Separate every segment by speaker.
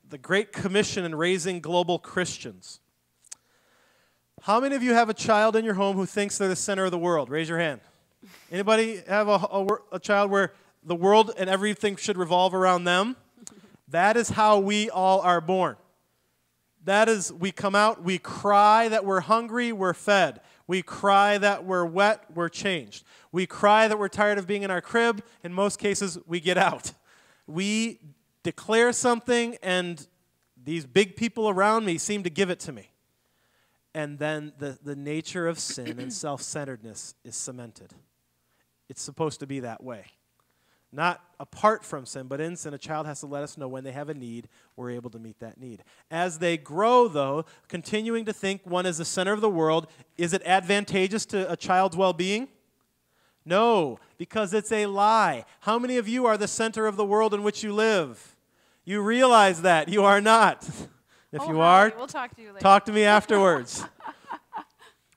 Speaker 1: the Great Commission in raising global Christians. How many of you have a child in your home who thinks they're the center of the world? Raise your hand. Anybody have a child where the world and everything should revolve around them? That is how we all are born. That is, we come out, we cry that we're hungry, we're fed. We cry that we're wet, we're changed. We cry that we're tired of being in our crib. In most cases, we get out. We declare something, and these big people around me seem to give it to me. And then the nature of sin and self-centeredness is cemented. It's supposed to be that way. Not apart from sin, but in sin, a child has to let us know when they have a need, we're able to meet that need. As they grow, though, continuing to think one is the center of the world, is it advantageous to a child's well-being? No, because it's a lie. How many of you are the center of the world in which you live? You realize that. You are not. If you are,
Speaker 2: we'll talk to you later.
Speaker 1: Talk to me afterwards.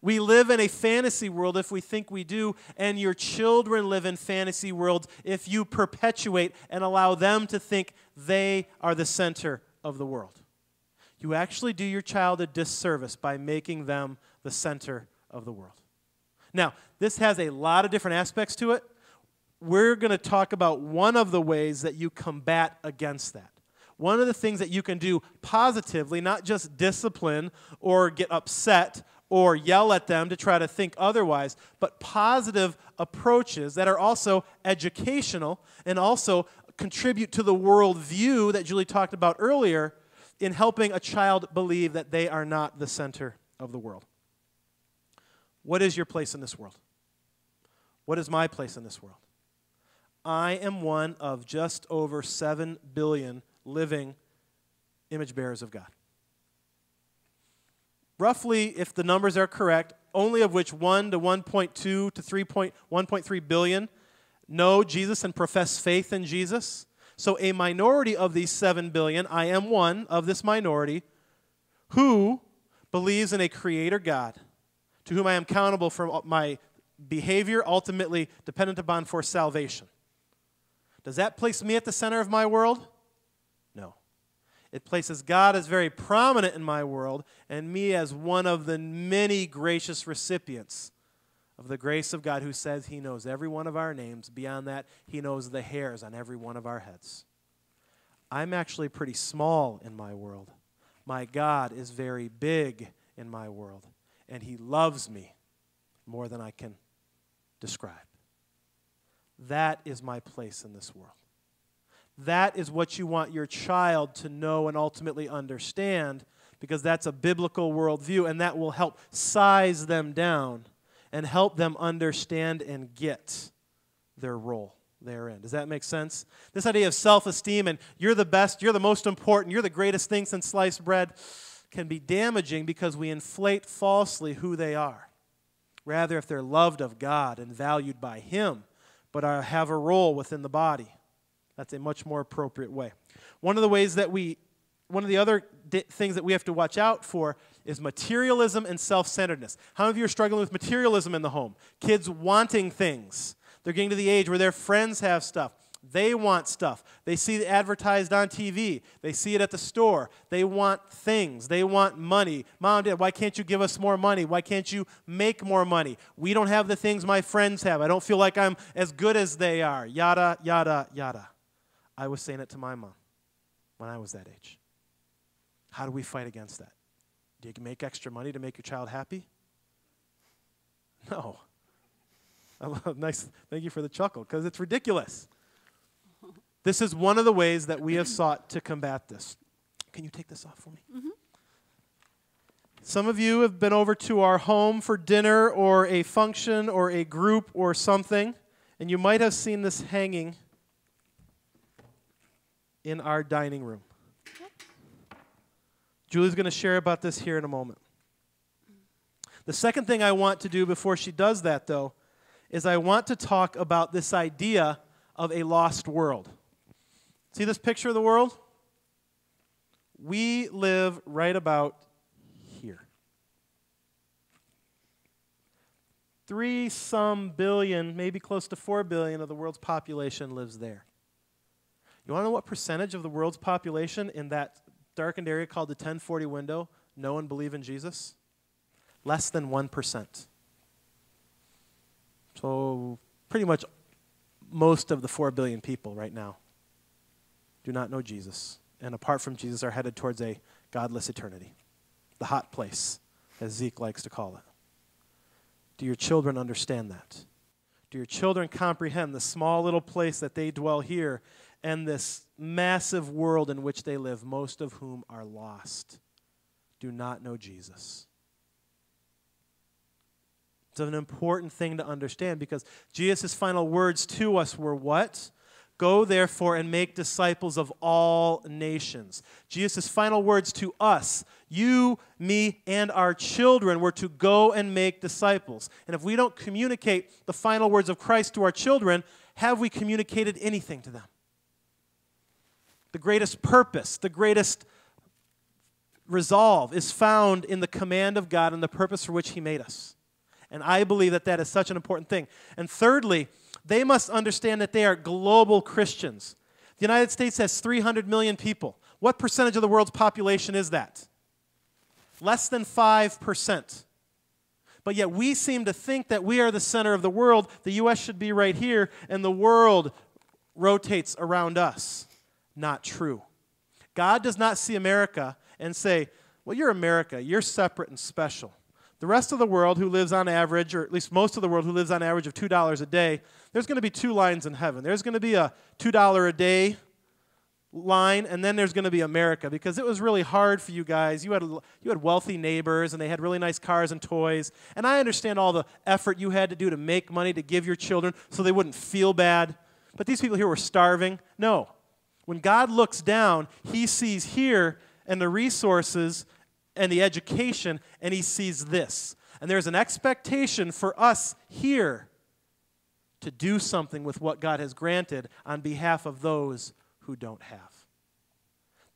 Speaker 1: We live in a fantasy world if we think we do, and your children live in fantasy worlds if you perpetuate and allow them to think they are the center of the world. You actually do your child a disservice by making them the center of the world. Now, this has a lot of different aspects to it. We're going to talk about one of the ways that you combat against that. One of the things that you can do positively, not just discipline or get upset or yell at them to try to think otherwise, but positive approaches that are also educational and also contribute to the worldview that Julie talked about earlier in helping a child believe that they are not the center of the world. What is your place in this world? What is my place in this world? I am one of just over 7 billion living image bearers of God. Roughly, if the numbers are correct, only of which 1 to 1.2 to 1.3 billion know Jesus and profess faith in Jesus. So a minority of these 7 billion, I am one of this minority, who believes in a creator God, to whom I am accountable for my behavior, ultimately dependent upon for salvation. Does that place me at the center of my world? No. It places God as very prominent in my world and me as one of the many gracious recipients of the grace of God who says He knows every one of our names. Beyond that, He knows the hairs on every one of our heads. I'm actually pretty small in my world. My God is very big in my world, and He loves me more than I can describe. That is my place in this world. That is what you want your child to know and ultimately understand, because that's a biblical worldview, and that will help size them down and help them understand and get their role therein. Does that make sense? This idea of self-esteem and you're the best, you're the most important, you're the greatest thing since sliced bread can be damaging because we inflate falsely who they are. Rather, if they're loved of God and valued by Him, but have a role within the body, that's a much more appropriate way. One of the other things that we have to watch out for is materialism and self-centeredness. How many of you are struggling with materialism in the home? Kids wanting things. They're getting to the age where their friends have stuff. They want stuff. They see it advertised on TV. They see it at the store. They want things. They want money. Mom, Dad, why can't you give us more money? Why can't you make more money? We don't have the things my friends have. I don't feel like I'm as good as they are. Yada, yada, yada. I was saying it to my mom when I was that age. How do we fight against that? Do you make extra money to make your child happy? No. Nice. Thank you for the chuckle, because it's ridiculous. This is one of the ways that we have sought to combat this. Can you take this off for me? Mm-hmm. Some of you have been over to our home for dinner or a function or a group or something, and you might have seen this hanging in our dining room. Julie's going to share about this here in a moment. The second thing I want to do before she does that, though, is I want to talk about this idea of a lost world. See this picture of the world? We live right about here. 3-some billion, maybe close to 4 billion of the world's population lives there. You want to know what percentage of the world's population in that darkened area called the 1040 window know and believe in Jesus? Less than 1%. So pretty much most of the 4 billion people right now do not know Jesus, and apart from Jesus are headed towards a godless eternity, the hot place, as Zeke likes to call it. Do your children understand that? Do your children comprehend the small little place that they dwell here and this massive world in which they live, most of whom are lost, do not know Jesus? It's an important thing to understand because Jesus' final words to us were what? Go therefore and make disciples of all nations. Jesus' final words to us, you, me, and our children, were to go and make disciples. And if we don't communicate the final words of Christ to our children, have we communicated anything to them? The greatest purpose, the greatest resolve is found in the command of God and the purpose for which He made us. And I believe that that is such an important thing. And thirdly, they must understand that they are global Christians. The United States has 300 million people. What percentage of the world's population is that? Less than 5%. But yet we seem to think that we are the center of the world. The U.S. should be right here, and the world rotates around us. Not true. God does not see America and say, well, you're America. You're separate and special. The rest of the world who lives on average, or at least most of the world who lives on average of $2 a day, there's going to be two lines in heaven. There's going to be a $2 a day line, and then there's going to be America, because it was really hard for you guys. You had wealthy neighbors, and they had really nice cars and toys. And I understand all the effort you had to do to make money to give your children so they wouldn't feel bad. But these people here were starving. No. When God looks down, He sees here and the resources and the education, and He sees this. And there's an expectation for us here to do something with what God has granted on behalf of those who don't have.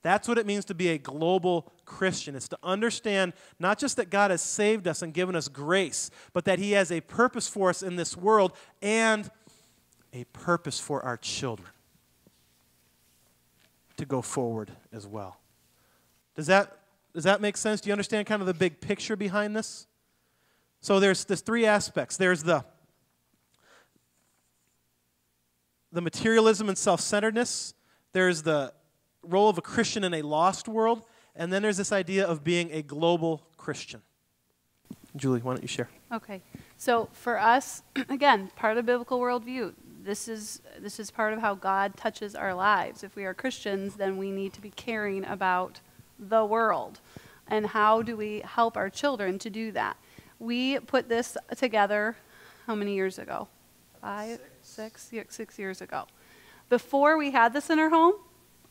Speaker 1: That's what it means to be a global Christian. It's to understand not just that God has saved us and given us grace, but that He has a purpose for us in this world and a purpose for our children to go forward as well. Does that make sense? Do you understand kind of the big picture behind this? So there's three aspects. There's the materialism and self-centeredness. There's the role of a Christian in a lost world. And then there's this idea of being a global Christian. Julie, why don't you share?
Speaker 2: Okay. So for us, again, part of biblical worldview, this is part of how God touches our lives. If we are Christians, then we need to be caring about the world. And how do we help our children to do that? We put this together how many years ago? 6 years ago. Before we had this in our home,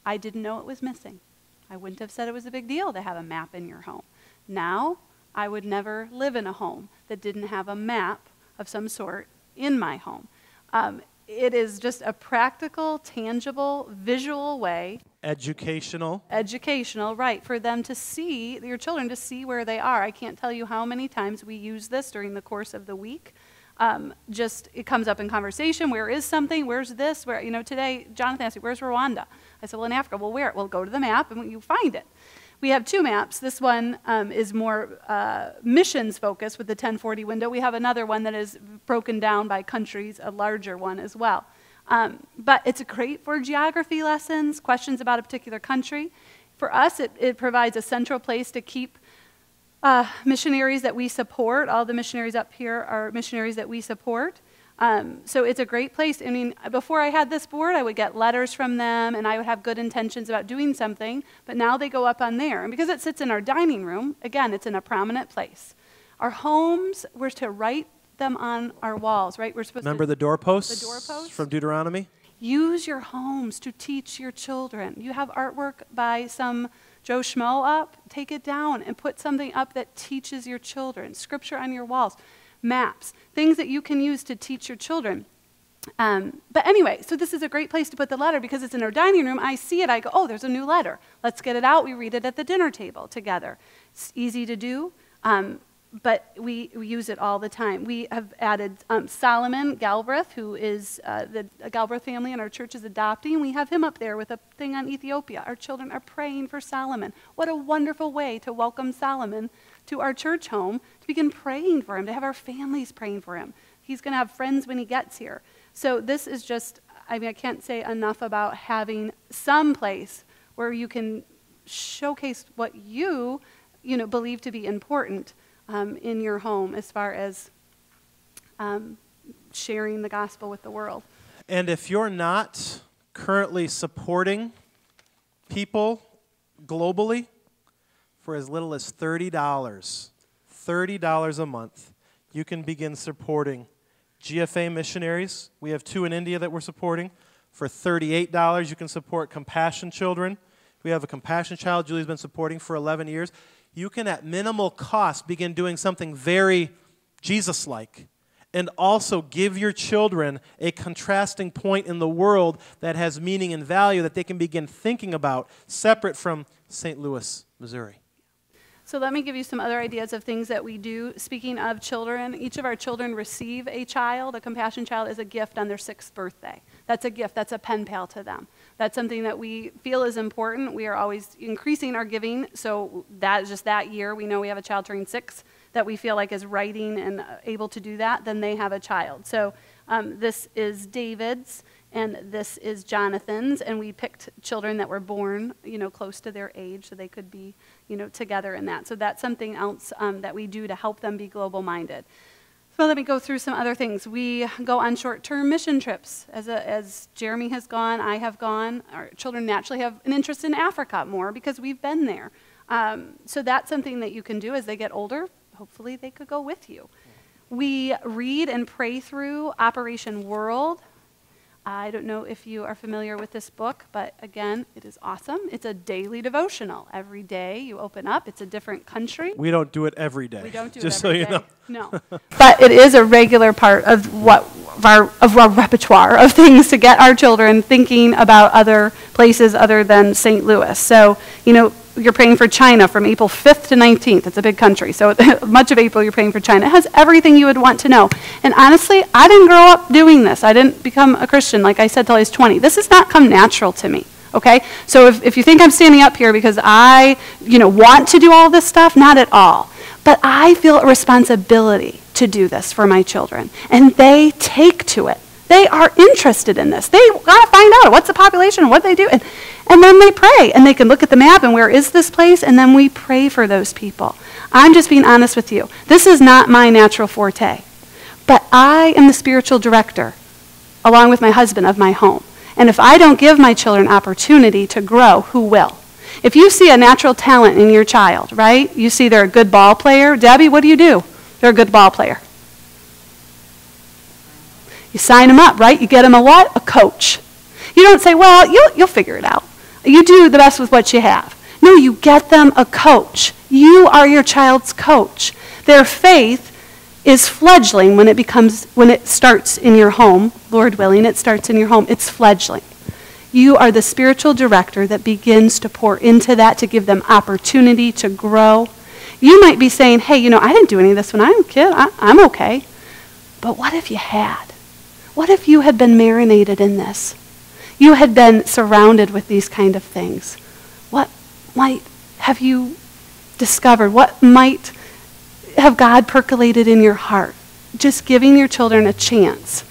Speaker 2: I didn't know it was missing. I wouldn't have said it was a big deal to have a map in your home. Now, I would never live in a home that didn't have a map of some sort in my home. It is just a practical, tangible, visual way.
Speaker 1: Educational,
Speaker 2: right, for them to see, your children to see where they are. I can't tell you how many times we use this during the course of the week. It comes up in conversation. Where is something? Where's this? Where, today, Jonathan asked me, where's Rwanda? I said, well, in Africa. Well, where? Well, go to the map and you find it. We have two maps. This one is more missions focused with the 1040 window. We have another one that is broken down by countries, a larger one as well. But it's great for geography lessons, questions about a particular country. For us, it provides a central place to keep missionaries that we support. All the missionaries up here are missionaries that we support. So it's a great place. I mean, before I had this board, I would get letters from them, and I would have good intentions about doing something, but now they go up on there. And because it sits in our dining room, again, it's in a prominent place. Our homes, we're to write them on our walls, right? We're supposed
Speaker 1: Remember the doorposts?
Speaker 2: The doorposts?
Speaker 1: From Deuteronomy?
Speaker 2: Use your homes to teach your children. You have artwork by some Joe Schmo up, take it down and put something up that teaches your children. Scripture on your walls. Maps, things that you can use to teach your children. But anyway, so this is a great place to put the letter because it's in our dining room. I see it. I go, oh, there's a new letter. Let's get it out. We read it at the dinner table together. It's easy to do. but we use it all the time. We have added Solomon Galbraith, who is the Galbraith family in our church is adopting. We have him up there with a thing on Ethiopia. Our children are praying for Solomon. What a wonderful way to welcome Solomon to our church home, to begin praying for him, to have our families praying for him. He's going to have friends when he gets here. So this is just, I mean, I can't say enough about having some place where you can showcase what you believe to be important in your home as far as sharing the gospel with the world.
Speaker 1: And if you're not currently supporting people globally for as little as $30 a month, you can begin supporting GFA missionaries. We have 2 in India that we're supporting. For $38, you can support Compassion Children. We have a Compassion Child Julie's been supporting for 11 years. You can, at minimal cost, begin doing something very Jesus-like and also give your children a contrasting point in the world that has meaning and value that they can begin thinking about, separate from St. Louis, Missouri.
Speaker 2: So let me give you some other ideas of things that we do. Speaking of children, each of our children receive a child. A Compassion Child is a gift on their 6th birthday. That's a gift. That's a pen pal to them. That's something that we feel is important. We are always increasing our giving. So that is just that year. We know we have a child turning 6 that we feel like is writing and able to do that. Then they have a child. So this is David's, and this is Jonathan's. And we picked children that were born, close to their age, so they could be, together in that. So that's something else that we do to help them be global-minded. So let me go through some other things. We go on short-term mission trips. As Jeremy has gone, I have gone. Our children naturally have an interest in Africa more because we've been there. So that's something that you can do as they get older. Hopefully they could go with you. We read and pray through Operation World. I don't know if you are familiar with this book, but again, it is awesome. It's a daily devotional. Every day you open up, it's a different country.
Speaker 1: We don't do it every day.
Speaker 2: We don't do
Speaker 1: just
Speaker 2: it every
Speaker 1: so you
Speaker 2: day.
Speaker 1: know.
Speaker 2: No. But it is a regular part of our repertoire of things to get our children thinking about other places other than St. Louis. So, you're praying for China from April 5th to 19th. It's a big country. So much of April you're praying for China. It has everything you would want to know. And honestly, I didn't grow up doing this. I didn't become a Christian, like I said, till I was 20. This has not come natural to me. Okay? So if you think I'm standing up here because I, want to do all this stuff, not at all. But I feel a responsibility to do this for my children. And they take to it. They are interested in this. They want to find out what's the population, what they do. And then they pray, and they can look at the map and where is this place, and then we pray for those people. I'm just being honest with you. This is not my natural forte. But I am the spiritual director, along with my husband, of my home. And if I don't give my children opportunity to grow, who will? If you see a natural talent in your child, right? You see they're a good ball player. Debbie, what do? They're a good ball player. You sign them up, right? You get them a what? A coach. You don't say, well, you'll figure it out. You do the best with what you have. No, you get them a coach. You are your child's coach. Their faith is fledgling when it starts in your home. Lord willing, it starts in your home. It's fledgling. You are the spiritual director that begins to pour into that to give them opportunity to grow. You might be saying, hey, I didn't do any of this when I was a kid. I'm okay. But what if you had? What if you had been marinated in this? You had been surrounded with these kind of things. What might have you discovered? What might have God percolated in your heart? Just giving your children a chance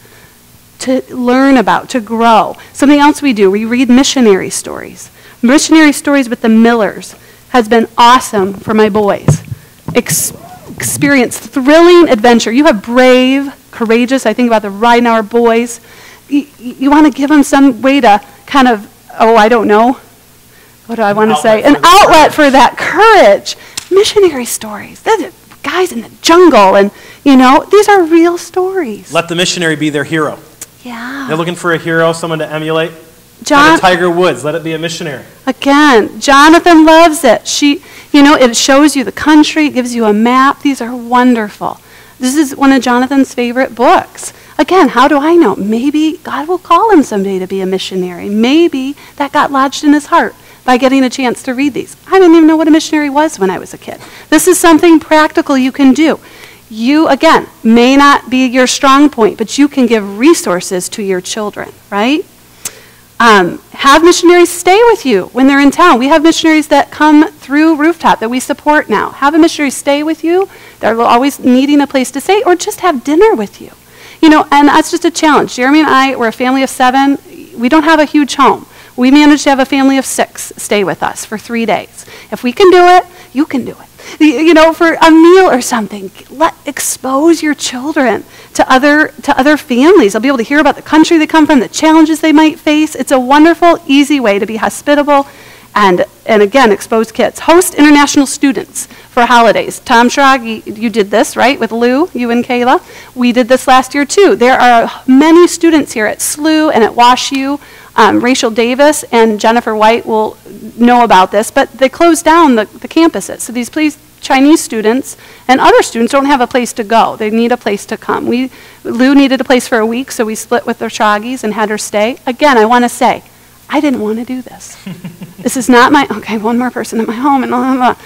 Speaker 2: to learn about, to grow. Something else we do, we read missionary stories. Missionary stories with the Millers has been awesome for my boys. Experience thrilling adventure. You have brave, courageous, I think about the Reinauer boys. You want to give them some way to kind of, I don't know. What do I want to say? An outlet for that courage. Missionary stories. They're the guys in the jungle, and, these are real stories.
Speaker 1: Let the missionary be their hero.
Speaker 2: Yeah.
Speaker 1: They're looking for a hero, someone to emulate. Like a Tiger Woods, let it be a missionary. Again, Jonathan loves it. It shows you the country, it gives you a map. These are wonderful. This is one of Jonathan's favorite books. Again, how do I know? Maybe God will call him someday to be a missionary. Maybe that got lodged in his heart.
Speaker 2: by getting a chance to read these. I didn't even know what a missionary was when I was a kid. This is something practical you can do. You, again, may not be your strong point, but you can give resources to your children, right? Have missionaries stay with you when they're in town. We have missionaries that come through Rooftop that we support now. Have a missionary stay with you. They're always needing a place to stay, or just have dinner with you. You know, and that's just a challenge. Jeremy and I, we're a family of 7. We don't have a huge home. We managed to have a family of 6 stay with us for 3 days. If we can do it, you can do it. You know, for a meal or something, expose your children to other families. They'll be able to hear about the country they come from, the challenges they might face. It's a wonderful, easy way to be hospitable and again, expose kids. Host international students for holidays. Tom Schrag, you did this, right, with Lou, you and Kayla. We did this last year, too. There are many students here at SLU and at WashU. Rachel Davis and Jennifer White will know about this, but they closed down the campuses. So these Chinese students and other students don't have a place to go. They need a place to come. Lou needed a place for a week, so we split with the Schragis and had her stay. Again, I want to say, I didn't want to do this. This is not one more person in my home, and blah, blah, blah.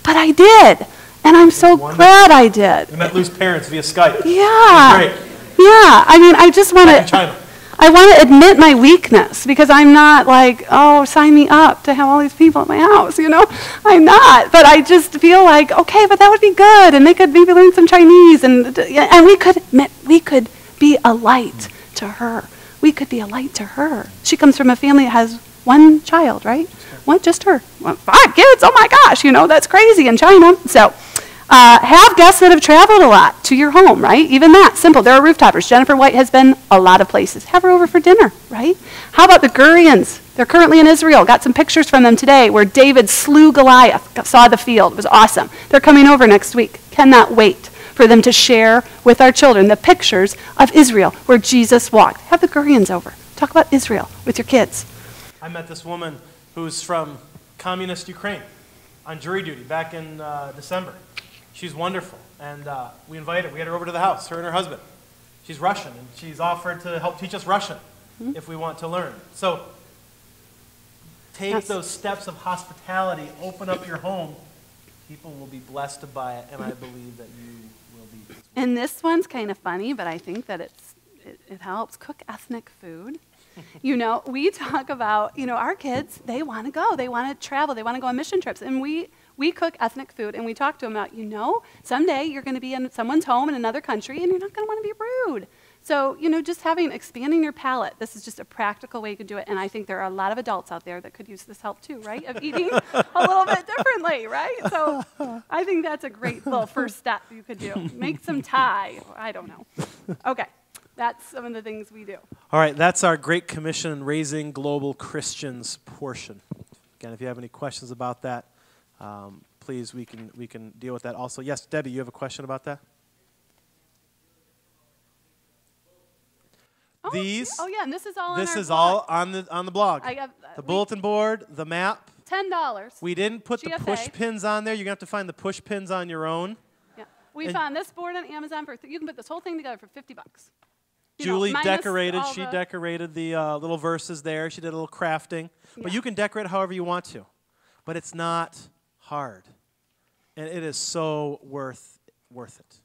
Speaker 2: But I did, and I'm so glad I did.
Speaker 1: You met Lou's parents via Skype.
Speaker 2: Yeah.
Speaker 1: Great.
Speaker 2: Yeah, I mean, I just want to... I want to admit my weakness because I'm not like, oh, sign me up to have all these people at my house, you know? I'm not. But I just feel like, okay, but that would be good. And they could maybe learn some Chinese. And we could be a light to her. We could be a light to her. She comes from a family that has 1 child, right? Just her. 5 kids, oh my gosh, you know, that's crazy in China. So have guests that have traveled a lot to your home, right? Even that, simple. There are rooftoppers. Jennifer White has been a lot of places. Have her over for dinner, right? How about the Gurians? They're currently in Israel. Got some pictures from them today where David slew Goliath, saw the field. It was awesome. They're coming over next week. Cannot wait for them to share with our children the pictures of Israel where Jesus walked. Have the Gurians over. Talk about Israel with your kids.
Speaker 1: I met this woman who's from communist Ukraine on jury duty back in December. She's wonderful, and we had her over to the house, her and her husband. She's Russian, and she's offered to help teach us Russian if we want to learn. So take those steps of hospitality, open up your home. People will be blessed by it, and I believe that you will be as well.
Speaker 2: And this one's kind of funny, but I think that it helps. Cook ethnic food. You know, we talk about, you know, our kids, they want to go. They want to travel. They want to go on mission trips. And we cook ethnic food, and we talk to them about, you know, someday you're going to be in someone's home in another country, and you're not going to want to be rude. So, you know, just expanding your palate. This is just a practical way you can do it, and I think there are a lot of adults out there that could use this help too, right? Of eating a little bit differently, right? So I think that's a great little first step you could do. Make some Thai. I don't know. Okay. That's some of the things we do.
Speaker 1: All right, that's our Great Commission Raising Global Christians portion. Again, if you have any questions about that, please, we can deal with that also. Yes, Debbie, you have a question about that? These?
Speaker 2: Oh yeah, and this is all.
Speaker 1: This is all on the blog.
Speaker 2: I have,
Speaker 1: the bulletin board, the map.
Speaker 2: $10.
Speaker 1: We didn't put
Speaker 2: GFA.
Speaker 1: the push pins on there. You're gonna have to find the push pins on your own.
Speaker 2: Yeah, we found this board on Amazon for. You can put this whole thing together for $50.
Speaker 1: Julie decorated. She decorated the little verses there. She did a little crafting. But you can decorate however you want to. But it's not hard, and it is so worth it.